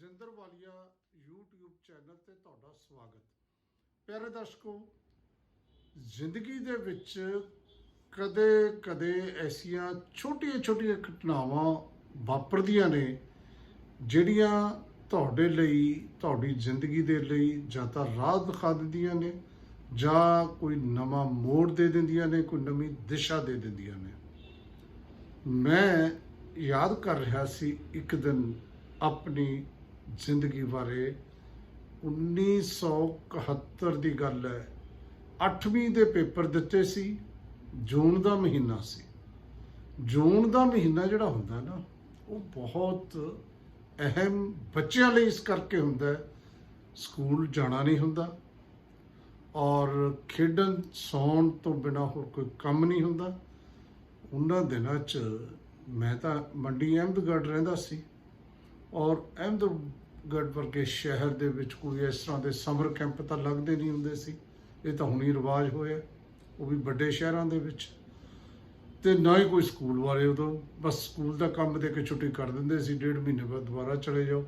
ਰਜਿੰਦਰ ਵਾਲੀਆ YouTube channel ਤੇ ਤੁਹਾਡਾ ਸਵਾਗਤ। ਪਿਆਰੇ ਦਰਸ਼ਕੋ, ਜ਼ਿੰਦਗੀ ਦੇ ਵਿੱਚ ਕਦੇ-ਕਦੇ ਐਸੀਆਂ ਛੋਟੀਆਂ-ਛੋਟੀਆਂ ਘਟਨਾਵਾਂ ਵਾਪਰਦੀਆਂ ਨੇ ਜਿਹੜੀਆਂ ਤੁਹਾਡੇ ਲਈ, ਤੁਹਾਡੀ ਜ਼ਿੰਦਗੀ ਦੇ ਲਈ ਜਾਂ ਤਾਂ ਰਾਹ ਦਿਖਾ ਦਿੰਦੀਆਂ ਨੇ ਜਾਂ ਕੋਈ ਨਵਾਂ ਮੋੜ ਦੇ ਦਿੰਦੀਆਂ ਨੇ, ਕੋਈ ਨਵੀਂ ਦਿਸ਼ਾ ਦੇ ਦਿੰਦੀਆਂ ਨੇ। ਮੈਂ ਯਾਦ ਕਰ ਰਿਹਾ ਸੀ ਇੱਕ ਦਿਨ ਆਪਣੀ ਜ਼ਿੰਦਗੀ ਬਾਰੇ। 1971 ਦੀ ਗੱਲ ਹੈ। 8ਵੀਂ ਦੇ ਪੇਪਰ ਦਿੱਤੇ ਸੀ। ਜੂਨ ਦਾ ਮਹੀਨਾ ਸੀ। ਜੂਨ ਦਾ ਮਹੀਨਾ ਜਿਹੜਾ ਹੁੰਦਾ ਨਾ, ਉਹ ਬਹੁਤ ਅਹਿਮ ਬੱਚਿਆਂ ਲਈ ਇਸ ਕਰਕੇ ਹੁੰਦਾ, ਸਕੂਲ ਜਾਣਾ ਨਹੀਂ ਹੁੰਦਾ ਔਰ ਖੇਡਣ ਸੌਣ ਤੋਂ ਬਿਨਾਂ ਹੋਰ ਕੋਈ ਕੰਮ ਨਹੀਂ ਹੁੰਦਾ। ਉਹਨਾਂ ਦਿਨਾਂ 'ਚ ਮੈਂ ਤਾਂ ਮੰਡੀ ਅਹਿਮਦਗੜ੍ਹ ਰਹਿੰਦਾ ਸੀ ਔਰ ਅਹਿਮਦਗੜ੍ਹ ਵਰਗੇ ਸ਼ਹਿਰ ਦੇ ਵਿੱਚ ਕੋਈ ਇਸ ਤਰ੍ਹਾਂ ਦੇ ਸਮਰ ਕੈਂਪ ਤਾਂ ਲੱਗਦੇ ਨਹੀਂ ਹੁੰਦੇ ਸੀ। ਇਹ ਤਾਂ ਹੁਣੀ ਰਿਵਾਜ ਹੋਇਆ, ਉਹ ਵੀ ਵੱਡੇ ਸ਼ਹਿਰਾਂ ਦੇ ਵਿੱਚ। ਤੇ ਨਾ ਹੀ ਕੋਈ ਸਕੂਲ ਵਾਲੇ ਉਦੋਂ ਬਸ ਸਕੂਲ ਦਾ ਕੰਮ ਦੇ ਕੇ ਛੁੱਟੀ ਕਰ ਦਿੰਦੇ ਸੀ, 1.5 ਮਹੀਨੇ ਬਾਅਦ ਦੁਬਾਰਾ ਚਲੇ ਜਾਓ।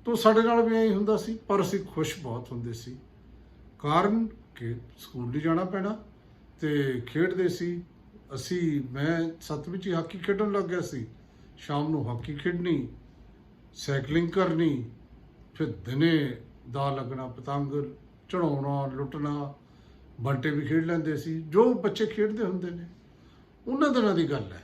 ਤਾਂ ਸਾਡੇ ਨਾਲ ਵੀ ਐਂ ਹੁੰਦਾ ਸੀ, ਪਰ ਅਸੀਂ ਖੁਸ਼ ਬਹੁਤ ਹੁੰਦੇ ਸੀ, ਕਾਰਨ ਕਿ ਸਕੂਲ ਨਹੀਂ ਜਾਣਾ ਪੈਣਾ ਤੇ ਖੇਡਦੇ ਸੀ ਅਸੀਂ। ਮੈਂ 7ਵੀਂ 'ਚ ਹਾਕੀ ਖੇਡਣ ਲੱਗ ਗਿਆ ਸੀ। ਸ਼ਾਮ ਨੂੰ ਹਾਕੀ ਖੇਡਣੀ, ਸਾਈਕਲਿੰਗ ਕਰਨੀ, ਫਿਰ ਦਿਨੇ ਦਾ ਲੱਗਣਾ, ਪਤੰਗ ਚੜਾਉਣਾ, ਲੁੱਟਣਾ, ਬੰਟੇ ਵੀ ਖੇਡ ਲੈਂਦੇ ਸੀ ਜੋ ਬੱਚੇ ਖੇਡਦੇ ਹੁੰਦੇ ਨੇ। ਉਹਨਾਂ ਦਿਨਾਂ ਦੀ ਗੱਲ ਹੈ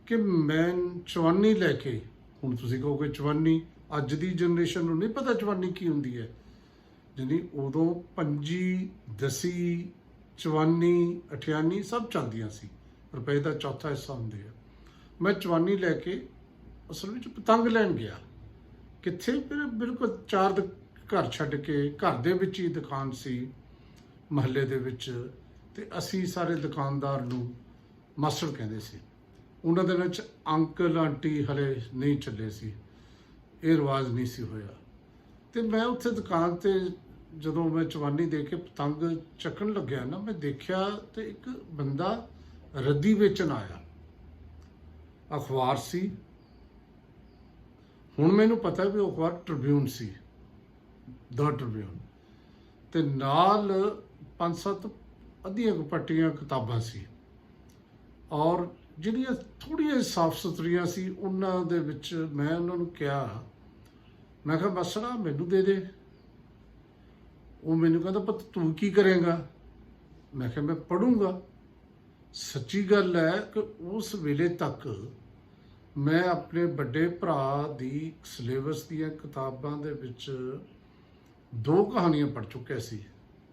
ਕਿ ਮੈਂ ਚਵਾਨੀ ਲੈ ਕੇ, ਹੁਣ ਤੁਸੀਂ ਕਹੋਗੇ ਚਵਾਨੀ, ਅੱਜ ਦੀ ਜਨਰੇਸ਼ਨ ਨੂੰ ਨਹੀਂ ਪਤਾ ਚਵਾਨੀ ਕੀ ਹੁੰਦੀ ਹੈ। ਜਾਨੀ ਉਦੋਂ ਪੰਜੀ, ਦਸੀ, ਚਵਾਨੀ, ਅਠਿਆਨੀ ਸਭ ਚੱਲਦੀਆਂ ਸੀ। ਰੁਪਏ ਦਾ ਚੌਥਾ ਹਿੱਸਾ ਹੁੰਦੇ ਆ। ਮੈਂ ਚਵਾਨੀ ਲੈ ਕੇ ਅਸਲ ਵਿੱਚ ਪਤੰਗ ਲੈਣ ਗਿਆ। ਕਿੱਥੇ? ਫਿਰ ਬਿਲਕੁਲ 4 ਘਰ ਛੱਡ ਕੇ, ਘਰ ਦੇ ਵਿੱਚ ਹੀ ਦੁਕਾਨ ਸੀ ਮਹੱਲੇ ਦੇ ਵਿੱਚ, ਤੇ ਅਸੀਂ ਸਾਰੇ ਦੁਕਾਨਦਾਰ ਨੂੰ ਮਾਸਟਰ ਕਹਿੰਦੇ ਸੀ। ਉਹਨਾਂ ਦਿਨਾਂ 'ਚ ਅੰਕਲ ਆਂਟੀ ਹਲੇ ਨਹੀਂ ਚੱਲੇ ਸੀ, ਇਹ ਰਿਵਾਜ਼ ਨਹੀਂ ਸੀ ਹੋਇਆ। ਤੇ ਮੈਂ ਉੱਥੇ ਦੁਕਾਨ ਤੇ ਜਦੋਂ ਮੈਂ ਚਵਾਨੀ ਦੇ ਕੇ ਪਤੰਗ ਚੱਕਣ ਲੱਗਿਆ ਨਾ, ਮੈਂ ਦੇਖਿਆ ਤੇ ਇੱਕ ਬੰਦਾ ਰੱਦੀ ਵੇਚਣ ਆਇਆ। ਅਖਬਾਰ ਸੀ। ਹੁਣ ਮੈਨੂੰ ਪਤਾ ਵੀ ਉਹ ਅਖਬਾਰ ਟ੍ਰਿਬਿਊਨ ਸੀ, ਦ ਟ੍ਰਿਬਿਊਨ, ਤੇ ਨਾਲ 5-7 ਅੱਧੀਆਂ ਪੱਟੀਆਂ ਕਿਤਾਬਾਂ ਸੀ ਔਰ ਜਿਹੜੀਆਂ ਥੋੜ੍ਹੀਆਂ ਸਾਫ ਸੁਥਰੀਆਂ ਸੀ। ਉਹਨਾਂ ਦੇ ਵਿੱਚ ਮੈਂ ਉਹਨਾਂ ਨੂੰ ਕਿਹਾ, ਮੈਂ ਕਿਹਾ ਮਾਸੜਾ ਮੈਨੂੰ ਦੇ ਦੇ। ਉਹ ਮੈਨੂੰ ਕਹਿੰਦਾ ਪੁੱਤ ਤੂੰ ਕੀ ਕਰੇਂਗਾ? ਮੈਂ ਕਿਹਾ ਮੈਂ ਪੜ੍ਹੂੰਗਾ। ਸੱਚੀ ਗੱਲ ਹੈ ਕਿ ਉਸ ਵੇਲੇ ਤੱਕ ਮੈਂ ਆਪਣੇ ਵੱਡੇ ਭਰਾ ਦੀ ਸਿਲੇਬਸ ਦੀਆਂ ਕਿਤਾਬਾਂ ਦੇ ਵਿੱਚ 2 ਕਹਾਣੀਆਂ ਪੜ੍ਹ ਚੁੱਕਿਆ ਸੀ।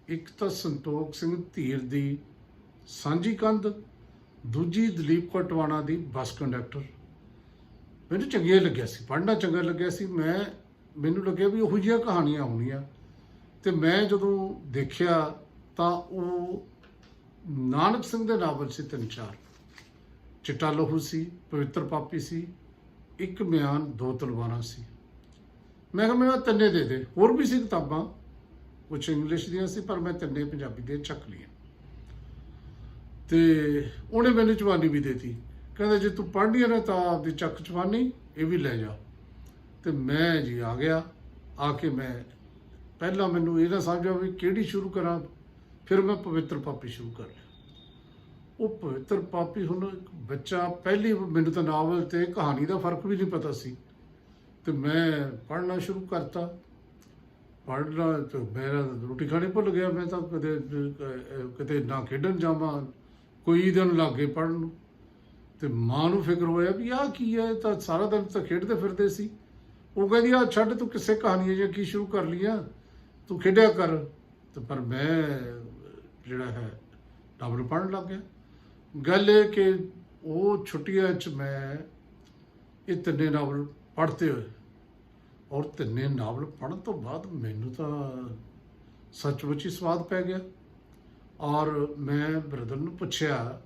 ਇੱਕ ਤਾਂ ਸੰਤੋਖ ਸਿੰਘ ਧੀਰ ਦੀ ਸਾਂਝੀ ਕੰਧ, ਦੂਜੀ ਦਲੀਪ ਕੌਰ ਟਵਾਣਾ ਦੀ ਬੱਸ ਕੰਡਕਟਰ। ਮੈਨੂੰ ਚੰਗੀਆਂ ਲੱਗਿਆ ਸੀ, ਪੜ੍ਹਨਾ ਚੰਗਾ ਲੱਗਿਆ ਸੀ। ਮੈਨੂੰ ਲੱਗਿਆ ਵੀ ਉਹੋ ਜਿਹੀਆਂ ਕਹਾਣੀਆਂ ਹੋਣੀਆਂ। ਤੇ ਮੈਂ ਜਦੋਂ ਦੇਖਿਆ ਤਾਂ ਉਹ ਨਾਨਕ ਸਿੰਘ ਦੇ ਨਾਵਲ ਸੀ 3-4। ਚਿੱਟਾ ਲਹੂ ਸੀ, ਪਵਿੱਤਰ ਪਾਪੀ ਸੀ, ਇੱਕ ਮਿਆਨ 2 ਤਲਵਾਰਾਂ ਸੀ। ਮੈਂ ਕਿਹਾ ਮੈਨੂੰ 3 ਦੇ ਦੇ। ਹੋਰ ਵੀ ਸੀ ਕਿਤਾਬਾਂ, ਕੁਛ ਇੰਗਲਿਸ਼ ਦੀਆਂ ਸੀ, ਪਰ ਮੈਂ 3 ਪੰਜਾਬੀ ਦੀਆਂ ਚੱਕ ਲਈਆਂ। ਤੇ ਉਹਨੇ ਮੈਨੂੰ ਚਵਾਨੀ ਵੀ ਦੇਤੀ। ਕਹਿੰਦਾ ਜੇ ਤੂੰ ਪੜ੍ਹਨੀ ਨਾ ਤਾਂ ਆਪਦੀ ਚੱਕ ਚਵਾਨੀ, ਇਹ ਵੀ ਲੈ ਜਾ। ਤੇ ਮੈਂ ਜੀ ਆ ਗਿਆ। ਆ ਕੇ ਮੈਂ ਪਹਿਲਾਂ ਮੈਨੂੰ ਇਹ ਨਾ ਸਮਝਿਆ ਵੀ ਕਿਹੜੀ ਸ਼ੁਰੂ ਕਰਾਂ, ਫਿਰ ਮੈਂ ਪਵਿੱਤਰ ਪਾਪੀ ਸ਼ੁਰੂ ਕਰ ਲਿਆ। ਉਹ ਪਵਿੱਤਰ ਪਾਪੀ, ਹੁਣ ਇੱਕ ਬੱਚਾ ਪਹਿਲੀ, ਮੈਨੂੰ ਤਾਂ ਨਾਵਲ ਤੇ ਕਹਾਣੀ ਦਾ ਫਰਕ ਵੀ ਨਹੀਂ ਪਤਾ ਸੀ, ਤੇ ਮੈਂ ਪੜ੍ਹਨਾ ਸ਼ੁਰੂ ਕਰਤਾ। ਪੜ੍ਹਨਾ ਤੇ ਮੇਰਾ ਰੋਟੀ ਖਾਣੀ ਭੁੱਲ ਗਿਆ। ਮੈਂ ਤਾਂ ਕਿਤੇ ਨਾ ਖੇਡਣ ਜਾਵਾਂ, ਕੋਈ ਦਿਨ ਲੱਗ ਗਏ ਪੜ੍ਹਨ ਨੂੰ। ਤੇ ਮਾਂ ਨੂੰ ਫਿਕਰ ਹੋਇਆ ਵੀ ਆਹ ਕੀ ਹੈ, ਤਾਂ ਸਾਰਾ ਦਿਨ ਤਾਂ ਖੇਡਦੇ ਫਿਰਦੇ ਸੀ। ਉਹ ਕਹਿੰਦੀ ਆ ਛੱਡ, ਤੂੰ ਕਿਸੇ ਕਹਾਣੀਆਂ ਜਾਂ ਕੀ ਸ਼ੁਰੂ ਕਰ ਲਈਆਂ, ਤੂੰ ਖੇਡਿਆ ਕਰ। ਤੇ ਪਰ ਮੈਂ ਜਿਹੜਾ ਹੈ ਨਾਵਲ ਪੜ੍ਹਨ ਲੱਗ ਗਿਆ। ਗੱਲ ਇਹ ਕਿ ਉਹ ਛੁੱਟੀਆਂ 'ਚ ਮੈਂ ਇਹ 3 ਨਾਵਲ ਪੜ੍ਹਤੇ ਹੋਏ, ਔਰ 3 ਨਾਵਲ ਪੜ੍ਹਨ ਤੋਂ ਬਾਅਦ ਮੈਨੂੰ ਤਾਂ ਸੱਚਮੁੱਚ ਹੀ ਸਵਾਦ ਪੈ ਗਿਆ। ਔਰ ਮੈਂ ਬ੍ਰਦਰ ਨੂੰ ਪੁੱਛਿਆ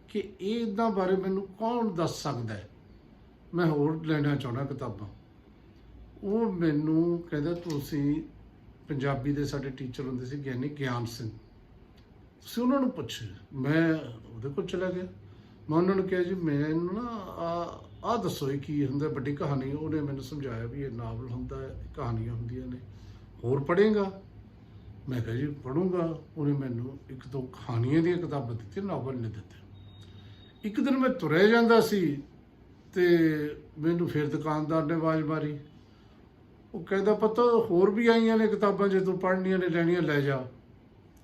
ਕਿ ਇਹਨਾਂ ਬਾਰੇ ਮੈਨੂੰ ਕੌਣ ਦੱਸ ਸਕਦਾ ਹੈ, ਮੈਂ ਹੋਰ ਲੈਣਾ ਚਾਹੁੰਦਾ ਕਿਤਾਬਾਂ। ਉਹ ਮੈਨੂੰ ਕਹਿੰਦਾ ਤੁਸੀਂ ਪੰਜਾਬੀ ਦੇ ਸਾਡੇ ਟੀਚਰ ਹੁੰਦੇ ਸੀ ਗਿਆਨੀ ਗਿਆਨ ਸਿੰਘ, ਤੁਸੀਂ ਉਹਨਾਂ ਨੂੰ ਪੁੱਛੋ। ਮੈਂ ਉਹਦੇ ਕੋਲ ਚਲਾ ਗਿਆ। ਮੈਂ ਉਹਨਾਂ ਨੂੰ ਕਿਹਾ ਜੀ ਮੈਨੂੰ ਨਾ ਆਹ ਦੱਸੋ ਇਹ ਕੀ ਹੁੰਦਾ ਵੱਡੀ ਕਹਾਣੀ। ਉਹਨੇ ਮੈਨੂੰ ਸਮਝਾਇਆ ਵੀ ਇਹ ਨਾਵਲ ਹੁੰਦਾ ਹੈ, ਕਹਾਣੀਆਂ ਹੁੰਦੀਆਂ ਨੇ, ਹੋਰ ਪੜ੍ਹੇਗਾ? ਮੈਂ ਕਿਹਾ ਜੀ ਪੜ੍ਹੂੰਗਾ। ਉਹਨੇ ਮੈਨੂੰ ਇੱਕ ਦੋ ਕਹਾਣੀਆਂ ਦੀਆਂ ਕਿਤਾਬਾਂ ਦਿੱਤੀਆਂ, ਨਾਵਲ ਨਹੀਂ ਦਿੱਤੇ। ਇੱਕ ਦਿਨ ਮੈਂ ਤੁਰਿਆ ਜਾਂਦਾ ਸੀ ਤੇ ਮੈਨੂੰ ਫਿਰ ਦੁਕਾਨਦਾਰ ਨੇ ਆਵਾਜ਼ ਮਾਰੀ। ਉਹ ਕਹਿੰਦਾ ਪਤਾ ਹੋਰ ਵੀ ਆਈਆਂ ਨੇ ਕਿਤਾਬਾਂ, ਜੇ ਤੂੰ ਪੜ੍ਹਨੀਆਂ ਨੇ ਲੈਣੀਆਂ ਲੈ ਜਾ।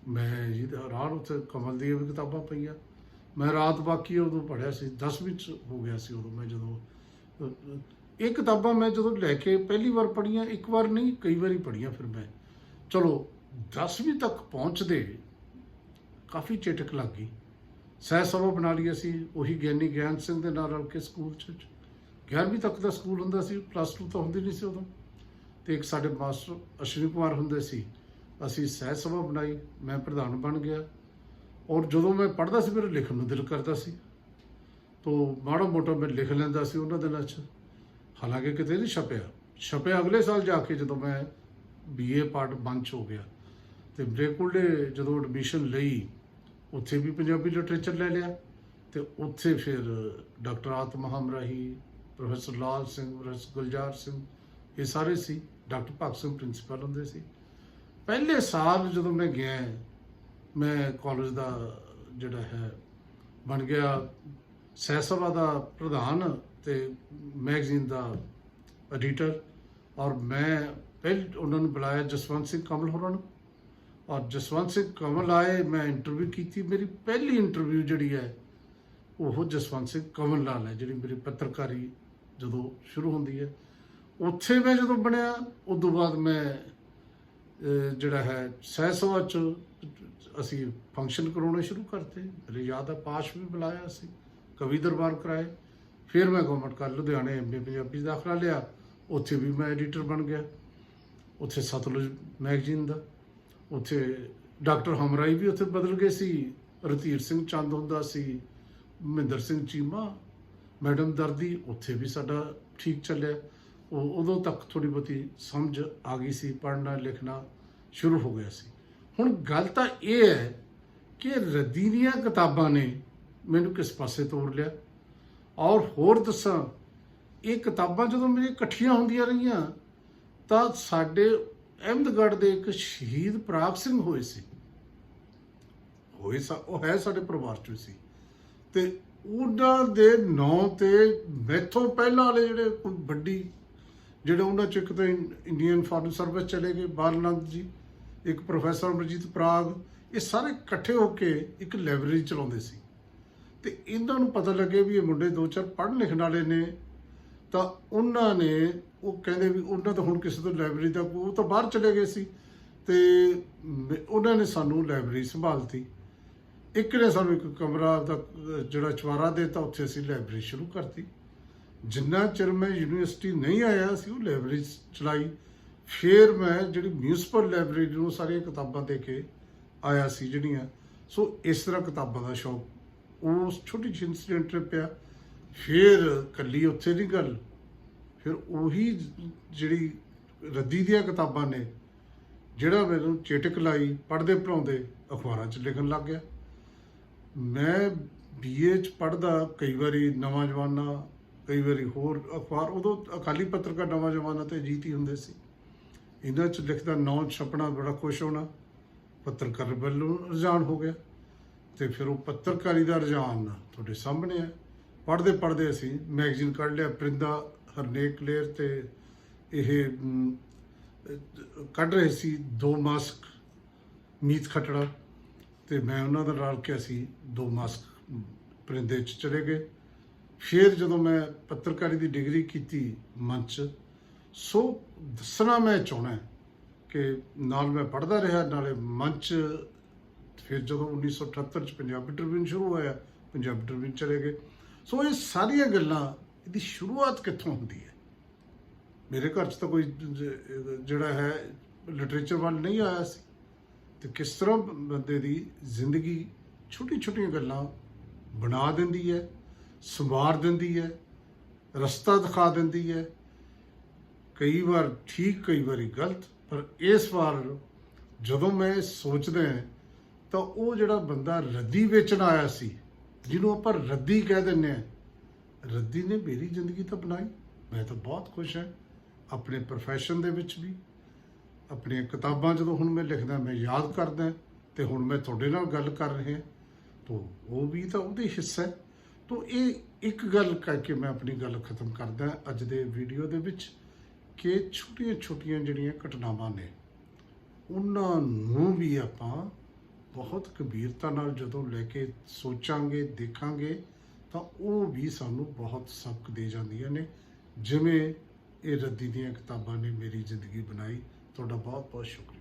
ਮੈਂ ਜੀ ਹੈਰਾਨ, ਉੱਥੇ ਕਮਲ ਦੀਆਂ ਵੀ ਕਿਤਾਬਾਂ ਪਈਆਂ। ਮੈਂ ਰਾਤ ਬਾਕੀ ਉਦੋਂ ਪੜ੍ਹਿਆ ਸੀ, 10ਵੀਂ 'ਚ ਹੋ ਗਿਆ ਸੀ ਉਦੋਂ ਮੈਂ, ਜਦੋਂ ਇਹ ਕਿਤਾਬਾਂ ਮੈਂ ਜਦੋਂ ਲੈ ਕੇ ਪਹਿਲੀ ਵਾਰ ਪੜ੍ਹੀਆਂ, ਇੱਕ ਵਾਰ ਨਹੀਂ ਕਈ ਵਾਰੀ ਪੜ੍ਹੀਆਂ। ਫਿਰ ਮੈਂ ਚਲੋ 10ਵੀਂ ਤੱਕ ਪਹੁੰਚਦੇ ਕਾਫੀ ਚੇਟਕ ਲੱਗ ਗਈ। ਸਹਿ ਸਭਾ ਬਣਾ ਲਈ ਅਸੀਂ, ਉਹੀ ਗਿਆਨੀ ਗਿਆਨ ਸਿੰਘ ਦੇ ਨਾਲ ਰਲ ਕੇ ਸਕੂਲ 'ਚ। 11ਵੀਂ ਤੱਕ ਦਾ ਸਕੂਲ ਹੁੰਦਾ ਸੀ, +2 ਤਾਂ ਹੁੰਦੀ ਨਹੀਂ ਸੀ ਉਦੋਂ। ਤੇ ਇੱਕ ਸਾਡੇ ਮਾਸਟਰ ਅਸ਼ਵਨੀ ਕੁਮਾਰ ਹੁੰਦੇ ਸੀ, ਅਸੀਂ ਸਹਿ ਸਭਾ ਬਣਾਈ, ਮੈਂ ਪ੍ਰਧਾਨ ਬਣ ਗਿਆ। ਔਰ ਜਦੋਂ ਮੈਂ ਪੜ੍ਹਦਾ ਸੀ, ਮੇਰਾ ਲਿਖਣ ਨੂੰ ਦਿਲ ਕਰਦਾ ਸੀ, ਤੋ ਮਾੜਾ ਮੋਟਾ ਮੈਂ ਲਿਖ ਲੈਂਦਾ ਸੀ ਉਹਨਾਂ ਦਿਨਾਂ 'ਚ। ਹਾਲਾਂਕਿ ਕਿਤੇ ਨਹੀਂ ਛਪਿਆ ਅਗਲੇ ਸਾਲ ਜਾ ਕੇ, ਜਦੋਂ ਮੈਂ BA ਪਾਰਟ 1 'ਚ ਹੋ ਗਿਆ। ਤੇ ਬ੍ਰੇਕੁਲਡੇ ਜਦੋਂ ਐਡਮਿਸ਼ਨ ਲਈ, ਉੱਥੇ ਵੀ ਪੰਜਾਬੀ ਲਿਟਰੇਚਰ ਲੈ ਲਿਆ। ਤੇ ਉੱਥੇ ਫਿਰ ਡਾਕਟਰ ਆਤਮ ਹਮਰਾਹੀ, ਪ੍ਰੋਫੈਸਰ ਲਾਲ ਸਿੰਘ, ਪ੍ਰੋਫੈਸਰ ਗੁਲਜ਼ਾਰ ਸਿੰਘ, ਇਹ ਸਾਰੇ ਸੀ। ਡਾਕਟਰ ਭਗਤ ਸਿੰਘ ਪ੍ਰਿੰਸੀਪਲ ਹੁੰਦੇ ਸੀ। ਪਹਿਲੇ ਸਾਲ ਜਦੋਂ ਮੈਂ ਗਿਆ, ਮੈਂ ਕਾਲਜ ਦਾ ਜਿਹੜਾ ਹੈ ਬਣ ਗਿਆ ਸਹਿ ਸਭਾ ਦਾ ਪ੍ਰਧਾਨ ਤੇ ਮੈਗਜ਼ੀਨ ਦਾ ਐਡੀਟਰ। ਔਰ ਮੈਂ ਉਹਨਾਂ ਨੂੰ ਬੁਲਾਇਆ, ਜਸਵੰਤ ਸਿੰਘ ਕਮਲ ਹੋਰਾਂ ਨੂੰ। ਔਰ ਜਸਵੰਤ ਸਿੰਘ ਕਮਲ ਆਏ, ਮੈਂ ਇੰਟਰਵਿਊ ਕੀਤੀ। ਮੇਰੀ ਪਹਿਲੀ ਇੰਟਰਵਿਊ ਜਿਹੜੀ ਹੈ ਉਹ ਜਸਵੰਤ ਸਿੰਘ ਕਮਲ ਨਾਲ ਹੈ, ਜਿਹੜੀ ਮੇਰੀ ਪੱਤਰਕਾਰੀ ਜਦੋਂ ਸ਼ੁਰੂ ਹੁੰਦੀ ਹੈ। ਉੱਥੇ ਮੈਂ ਜਦੋਂ ਬਣਿਆ, ਉਦੋਂ ਬਾਅਦ ਮੈਂ ਜਿਹੜਾ ਹੈ ਸਹਿ ਸਭਾ 'ਚ ਅਸੀਂ ਫੰਕਸ਼ਨ ਕਰਾਉਣੇ ਸ਼ੁਰੂ ਕਰਤੇ। ਮੇਰੇ ਯਾਦ ਹੈ ਪਾਸ਼ ਵੀ ਬੁਲਾਇਆ ਸੀ, ਕਵੀ ਦਰਬਾਰ ਕਰਾਏ। ਫਿਰ ਮੈਂ ਗੌਰਮੈਂਟ ਕਾਲਜ ਲੁਧਿਆਣੇ MA ਪੰਜਾਬੀ ਦਾ ਦਾਖਲਾ ਲਿਆ, ਉੱਥੇ ਵੀ ਮੈਂ ਐਡੀਟਰ ਬਣ ਗਿਆ। ਉੱਥੇ ਸਤਲੁਜ ਮੈਗਜ਼ੀਨ ਦਾ, ਉੱਥੇ ਡਾਕਟਰ ਹਮਰਾਈ ਵੀ ਉੱਥੇ ਬਦਲ ਗਏ ਸੀ, ਰਤੀਰ ਸਿੰਘ ਚੰਦ ਹੁੰਦਾ ਸੀ, ਮਹਿੰਦਰ ਸਿੰਘ ਚੀਮਾ, ਮੈਡਮ ਦਰਦੀ, ਉੱਥੇ ਵੀ ਸਾਡਾ ਠੀਕ ਚੱਲਿਆ। ਉਦੋਂ ਤੱਕ ਥੋੜ੍ਹੀ ਬਹੁਤੀ ਸਮਝ ਆ ਗਈ ਸੀ, ਪੜ੍ਹਨਾ ਲਿਖਣਾ ਸ਼ੁਰੂ ਹੋ ਗਿਆ ਸੀ। ਹੁਣ ਗੱਲ ਤਾਂ ਇਹ ਹੈ ਕਿ ਰੱਦੀ ਦੀਆਂ ਕਿਤਾਬਾਂ ਨੇ ਮੈਨੂੰ ਕਿਸ ਪਾਸੇ ਤੋੜ ਲਿਆ। ਔਰ ਹੋਰ ਦੱਸਾਂ, ਇਹ ਕਿਤਾਬਾਂ ਜਦੋਂ ਮੇਰੀਆਂ ਇਕੱਠੀਆਂ ਹੁੰਦੀਆਂ ਰਹੀਆਂ, ਤਾਂ ਸਾਡੇ ਅਹਿਮਦਗੜ੍ਹ ਦੇ ਇੱਕ ਸ਼ਹੀਦ ਪ੍ਰਾਗ ਸਿੰਘ ਹੋਏ ਸੀ, ਉਹ ਹੈ ਸਾਡੇ ਪਰਿਵਾਰ 'ਚ ਸੀ। ਤੇ ਉਹਨਾਂ ਦੇ ਨਾਂ ਤੇ ਮੈਥੋਂ ਪਹਿਲਾਂ ਵਾਲੇ ਜਿਹੜੇ ਵੱਡੀ, ਜਿਹੜੇ ਉਹਨਾਂ 'ਚ ਇੱਕ ਤਾਂ ਇੰਡੀਅਨ ਫੋਰਨ ਸਰਵਿਸ ਚਲੇ ਗਏ ਬਾਲਨੰਦ ਜੀ, ਇੱਕ ਪ੍ਰੋਫੈਸਰ ਅਮਰਜੀਤ ਪ੍ਰਾਗ, ਇਹ ਸਾਰੇ ਇਕੱਠੇ ਹੋ ਕੇ ਇੱਕ ਲਾਇਬ੍ਰੇਰੀ ਚਲਾਉਂਦੇ ਸੀ। ਤੇ ਇਹਨਾਂ ਨੂੰ ਪਤਾ ਲੱਗੇ ਵੀ ਇਹ ਮੁੰਡੇ 2-4 ਪੜ੍ਹਨ ਲਿਖਣ ਵਾਲੇ ਨੇ, ਤਾਂ ਉਹਨਾਂ ਨੇ ਉਹ ਕਹਿੰਦੇ ਵੀ ਉਹਨਾਂ ਤਾਂ ਹੁਣ ਕਿਸੇ ਤੋਂ ਲਾਇਬ੍ਰੇਰੀ ਦਾ, ਉਹ ਤਾਂ ਬਾਹਰ ਚਲੇ ਗਏ ਸੀ। ਤੇ ਉਹਨਾਂ ਨੇ ਸਾਨੂੰ ਲਾਇਬ੍ਰੇਰੀ ਸੰਭਾਲਤੀ। ਇੱਕ ਨੇ ਸਾਨੂੰ ਇੱਕ ਕਮਰਾ ਦਾ ਜਿਹੜਾ ਚੁਬਾਰਾ ਦੇ ਦਿੱਤਾ, ਉੱਥੇ ਅਸੀਂ ਲਾਇਬ੍ਰੇਰੀ ਸ਼ੁਰੂ ਕਰਤੀ। ਜਿੰਨਾ ਚਿਰ ਮੈਂ ਯੂਨੀਵਰਸਿਟੀ ਨਹੀਂ ਆਇਆ ਸੀ, ਉਹ ਲਾਇਬ੍ਰੇਰੀ ਚਲਾਈ। ਫਿਰ ਮੈਂ ਜਿਹੜੀ ਮਿਊਨਿਸਪਲ ਲਾਇਬ੍ਰੇਰੀ ਨੂੰ ਸਾਰੀਆਂ ਕਿਤਾਬਾਂ ਦੇ ਕੇ ਆਇਆ ਸੀ ਜਿਹੜੀਆਂ। ਸੋ ਇਸ ਤਰ੍ਹਾਂ ਕਿਤਾਬਾਂ ਦਾ ਸ਼ੌਕ ਉਸ ਛੋਟੀ ਜਿਹੀ ਇੰਸੀਡੈਂਟ ਪਿਆ। ਫਿਰ ਇਕੱਲੀ ਉੱਥੇ ਦੀ ਗੱਲ, ਫਿਰ ਉਹੀ ਜਿਹੜੀ ਰੱਦੀ ਦੀਆਂ ਕਿਤਾਬਾਂ ਨੇ, ਜਿਹੜਾ ਮੈਨੂੰ ਚੇਟਕ ਲਾਈ, ਪੜ੍ਹਦੇ ਪੜ੍ਹਾਉਂਦੇ ਅਖਬਾਰਾਂ 'ਚ ਲਿਖਣ ਲੱਗ ਗਿਆ। ਮੈਂ BA 'ਚ ਪੜ੍ਹਦਾ, ਕਈ ਵਾਰੀ ਨਵਾਂ ਜ਼ਮਾਨਾ, ਕਈ ਵਾਰੀ ਹੋਰ ਅਖਬਾਰ, ਉਦੋਂ ਅਕਾਲੀ ਪੱਤਰਕਾਰ ਨਵਾਂ ਜ਼ਮਾਨਾ ਤੇ ਅਜੀਤ ਹੀ ਹੁੰਦੇ ਸੀ। ਇਹਨਾਂ 'ਚ ਲਿਖਦਾ, ਨਾਂ ਛਪਣਾ, ਬੜਾ ਖੁਸ਼ ਹੋਣਾ। ਪੱਤਰਕਾਰ ਵੱਲੋਂ ਰੁਝਾਨ ਹੋ ਗਿਆ। ਤੇ ਫਿਰ ਉਹ ਪੱਤਰਕਾਰੀ ਦਾ ਰੁਝਾਨ ਤੁਹਾਡੇ ਸਾਹਮਣੇ ਹੈ। ਪੜ੍ਹਦੇ ਪੜ੍ਹਦੇ ਅਸੀਂ ਮੈਗਜ਼ੀਨ ਕੱਢ ਲਿਆ, ਪ੍ਰਿੰਦਾ, ਹਰਨੇਕ ਲੇਰ ਤੇ ਇਹ ਕੱਢ ਰਹੇ ਸੀ 2 ਮਾਸਕ, ਮੀਤ ਖਟੜਾ ਤੇ ਮੈਂ ਉਹਨਾਂ ਦਾ ਰਲ ਕੇ ਅਸੀਂ 2 ਮਾਸਕ ਪ੍ਰਿੰਦੇ 'ਚ ਚਲੇ ਗਏ। ਫਿਰ ਜਦੋਂ ਮੈਂ ਪੱਤਰਕਾਰੀ ਦੀ ਡਿਗਰੀ ਕੀਤੀ ਮੰਚ, ਸੋ ਦੱਸਣਾ ਮੈਂ ਚਾਹੁੰਦਾ ਕਿ ਨਾਲ ਮੈਂ ਪੜ੍ਹਦਾ ਰਿਹਾ, ਨਾਲੇ ਮੰਚ। ਫਿਰ ਜਦੋਂ 1978 'ਚ ਪੰਜਾਬੀ ਟ੍ਰਿਬਿਊਨ ਸ਼ੁਰੂ ਹੋਇਆ, ਪੰਜਾਬੀ ਟ੍ਰਿਬਿਊਨ ਚਲੇ ਗਏ। ਸੋ ਇਹ ਸਾਰੀਆਂ ਗੱਲਾਂ, ਇਹਦੀ ਸ਼ੁਰੂਆਤ ਕਿੱਥੋਂ ਹੁੰਦੀ ਹੈ? ਮੇਰੇ ਘਰ 'ਚ ਤਾਂ ਕੋਈ ਜਿਹੜਾ ਹੈ ਲਿਟਰੇਚਰ ਵੱਲ ਨਹੀਂ ਆਇਆ ਸੀ। ਤੇ ਕਿਸ ਤਰ੍ਹਾਂ ਬੰਦੇ ਦੀ ਜ਼ਿੰਦਗੀ ਛੋਟੀ ਛੋਟੀਆਂ ਗੱਲਾਂ ਬਣਾ ਦਿੰਦੀ ਹੈ, ਸੰਵਾਰ ਦਿੰਦੀ ਹੈ, ਰਸਤਾ ਦਿਖਾ ਦਿੰਦੀ ਹੈ। ਕਈ ਵਾਰ ਠੀਕ, ਕਈ ਵਾਰੀ ਗਲਤ। ਪਰ ਇਸ ਵਾਰ ਜਦੋਂ ਮੈਂ ਸੋਚਦਾ ਤਾਂ ਉਹ ਜਿਹੜਾ ਬੰਦਾ ਰੱਦੀ ਵੇਚਣ ਆਇਆ ਸੀ, ਜਿਹਨੂੰ ਆਪਾਂ ਰੱਦੀ ਕਹਿ ਦਿੰਦੇ ਹਾਂ, ਰੱਦੀ ਨੇ ਮੇਰੀ ਜ਼ਿੰਦਗੀ ਤਾਂ ਬਣਾਈ, ਮੈਂ ਤਾਂ ਬਹੁਤ ਖੁਸ਼ ਹਾਂ ਆਪਣੇ ਪ੍ਰੋਫੈਸ਼ਨ ਦੇ ਵਿੱਚ ਵੀ। ਆਪਣੀਆਂ ਕਿਤਾਬਾਂ ਜਦੋਂ ਹੁਣ ਮੈਂ ਲਿਖਦਾ ਮੈਂ ਯਾਦ ਕਰਦਾ, ਤੇ ਹੁਣ ਮੈਂ ਤੁਹਾਡੇ ਨਾਲ ਗੱਲ ਕਰ ਰਿਹਾ, ਤਾਂ ਉਹ ਵੀ ਤਾਂ ਉਹਦੇ ਹਿੱਸਾ ਹੈ। ਤਾਂ ਇਹ ਇੱਕ ਗੱਲ ਕਰਕੇ ਮੈਂ ਆਪਣੀ ਗੱਲ ਖਤਮ ਕਰਦਾ ਅੱਜ ਦੇ ਵੀਡੀਓ ਦੇ ਵਿੱਚ, ਕਿ ਛੋਟੀਆਂ ਛੋਟੀਆਂ ਜਿਹੜੀਆਂ ਘਟਨਾਵਾਂ ਨੇ ਉਹਨਾਂ ਨੂੰ ਵੀ ਆਪਾਂ ਬਹੁਤ ਗੰਭੀਰਤਾ ਨਾਲ ਜਦੋਂ ਲੈ ਕੇ ਸੋਚਾਂਗੇ, ਦੇਖਾਂਗੇ, ਤਾਂ ਉਹ ਵੀ ਸਾਨੂੰ ਬਹੁਤ ਸਬਕ ਦੇ ਜਾਂਦੀਆਂ ਨੇ, ਜਿਵੇਂ ਇਹ ਰੱਦੀ ਦੀਆਂ ਕਿਤਾਬਾਂ ਨੇ ਮੇਰੀ ਜ਼ਿੰਦਗੀ ਬਣਾਈ। ਤੁਹਾਡਾ ਬਹੁਤ ਬਹੁਤ ਸ਼ੁਕਰੀਆ।